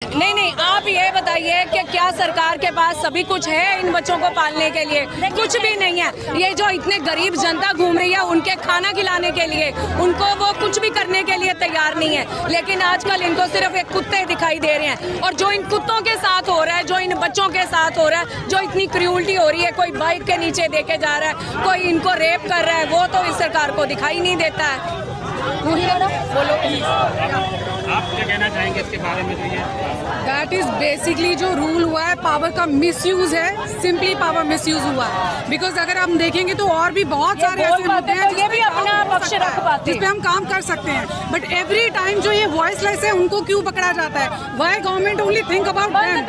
नहीं नहीं, आप ये बताइए कि क्या सरकार के पास सभी कुछ है इन बच्चों को पालने के लिए? कुछ भी नहीं है। ये जो इतने गरीब जनता घूम रही है उनके खाना खिलाने के लिए, उनको वो कुछ भी करने के लिए तैयार नहीं है। लेकिन आजकल इनको सिर्फ एक कुत्ते दिखाई दे रहे हैं, और जो इन कुत्तों के साथ हो रहा है, जो इन बच्चों के साथ हो रहा है, जो इतनी क्रूरटी हो रही है, कोई बाइक के नीचे देके जा रहा है, कोई इनको रेप कर रहा है, वो तो इस सरकार को दिखाई नहीं देता है। बोलो, आप क्या कहना चाहेंगे इसके बारे में? दैट इज बेसिकली जो रूल हुआ है, पावर का मिसयूज है, सिंपली पावर मिसयूज हुआ है। बिकॉज अगर हम देखेंगे तो और भी बहुत सारे ऐसे मुद्दे हैं ये भी अपना पक्ष रख पाते, जिस पे हम काम कर सकते हैं। बट एवरी टाइम जो ये वॉइसलेस है उनको क्यों पकड़ा जाता है? Why government only think about them?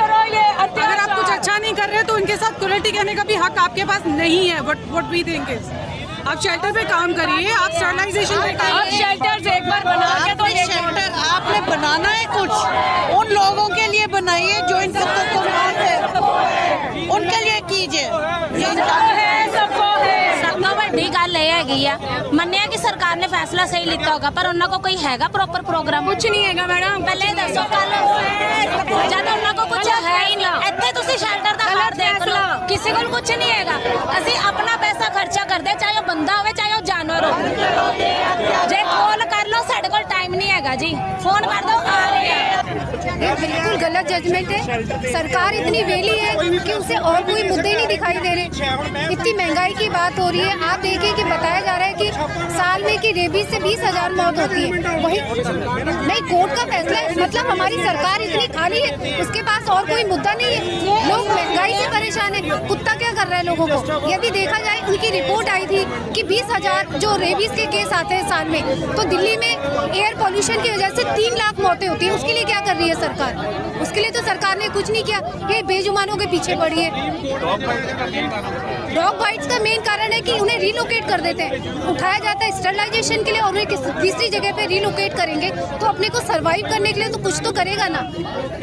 अगर आप कुछ अच्छा नहीं कर रहे तो उनके साथ क्रूरटी करने का भी हक आपके पास नहीं है। व्हाट वी थिंक इज, आप शेल्टर पे काम करिए, आप स्टरलाइजेशन पे काम करिए। शेल्टर एक बार बना के तो शेल्टर आपने बनाना है, कुछ उन लोगों के लिए बनाइए जो इन कुत्तों को मारते हैं, उनके लिए कीजिए। सबको ਵੱਡੀ ਗੱਲ ਇਹ ਹੈਗੀ ਆ, ਮੰਨਿਆ ਕਿ ਸਰਕਾਰ ਨੇ ਫੈਸਲਾ ਸਹੀ ਲਿੱਤਾ ਹੋਗਾ, ਪਰ ਉਹਨਾਂ ਕੋ ਕੋਈ ਹੈਗਾ ਪ੍ਰੋਪਰ ਪ੍ਰੋਗਰਾਮ? कुछ नहीं है मैडम। ਪਹਿਲੇ ਦੱਸੋ ਕੱਲ ਜਦ ਉਹਨਾਂ ਕੋ ਕੁਝ ਹੈ ਹੀ ਨਹੀਂ। ਇੱਥੇ ਤੁਸੀਂ ਸ਼ੈਲਟਰ ਦਾ ਹਾਲ ਦੇਖ ਲਓ, ਕਿਸੇ ਕੋਲ ਕੁਝ ਨਹੀਂ ਹੈਗਾ। ਅਸੀਂ ਆਪਣਾ ਪੈਸਾ ਖਰਚਾ ਕਰਦੇ, ਚਾਹੇ ਉਹ ਬੰਦਾ ਹੋਵੇ ਚਾਹੇ ਉਹ ਜਾਨਵਰ ਹੋਵੇ। ਜੇ ਕਾਲ ਕਰ ਲਓ, ਸਾਡੇ ਕੋਲ ਟਾਈਮ नहीं हैगा जी, फोन कर दो आ रहे हैं। ये बिल्कुल गलत जजमेंट है। सरकार इतनी वेली है कि उसे और कोई मुद्दे नहीं दिखाई दे रहे। इतनी महंगाई की बात हो रही है, आप देखिए कि बताया जा रहा है कि साल में कि रेबीज से 20,000 मौत होती है। वही नहीं, कोर्ट का फैसला है, मतलब हमारी सरकार इतनी खाली है, उसके पास और कोई मुद्दा नहीं है। लोग महंगाई से परेशान है, कुत्ता क्या कर रहा है लोगों को? यदि देखा जाए, उनकी रिपोर्ट आई थी कि 20,000 जो रेबीज के केस आते हैं साल में, तो दिल्ली में एयर पॉल्यूशन की वजह से 3 लाख मौतें होती हैं। उसके लिए क्या कर रही है सरकार? उसके लिए तो सरकार ने कुछ नहीं किया। ये बेजुबानों के पीछे पड़ी है। डॉग बाइट्स का मेन कारण है कि उन्हें रिलोकेट कर देते हैं, उठाया जाता है स्टरलाइजेशन के लिए, और उन्हें तीसरी जगह पे रिलोकेट करेंगे तो अपने को सर्वाइव करने के लिए तो कुछ तो करेगा ना।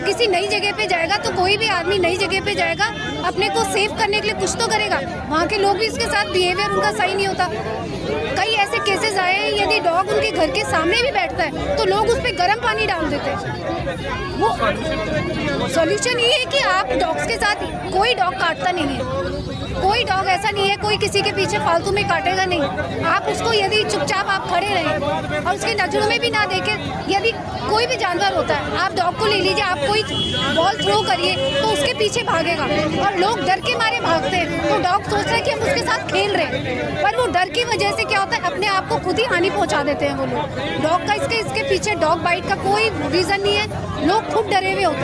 किसी नई जगह पे जाएगा तो कोई भी आदमी नई जगह पे जाएगा, अपने को सेव करने के लिए कुछ तो करेगा। वहाँ के लोग भी इसके साथ बिहेवियर उनका सही नहीं होता। कई ऐसे केसेस आए हैं, यदि डॉग उनके घर के सामने भी बैठता है तो लोग उस पर गर्म पानी डाल देते हैं। वो सॉल्यूशन ये है कि आप डॉग्स के साथ, कोई डॉग काटता नहीं है, कोई डॉग ऐसा नहीं है, कोई किसी के पीछे फालतू में काटेगा नहीं। आप उसको यदि चुपचाप आप खड़े रहें और उसके नजरों में भी ना देखें, यदि कोई भी जानवर होता है, आप डॉग को ले लीजिए, आप कोई बॉल थ्रो करिए तो उसके पीछे भागेगा, और लोग डर के मारे भागते हैं। तो डॉग सोच रहे हैं कि हम उसके साथ खेल रहे हैं, पर वो डर की वजह से क्या होता है, अपने आप को खुद ही हानि पहुंचा देते हैं वो लोग। डॉग का इसके पीछे डॉग बाइट का कोई रीजन नहीं है, लोग खुद डरे हुए होते हैं।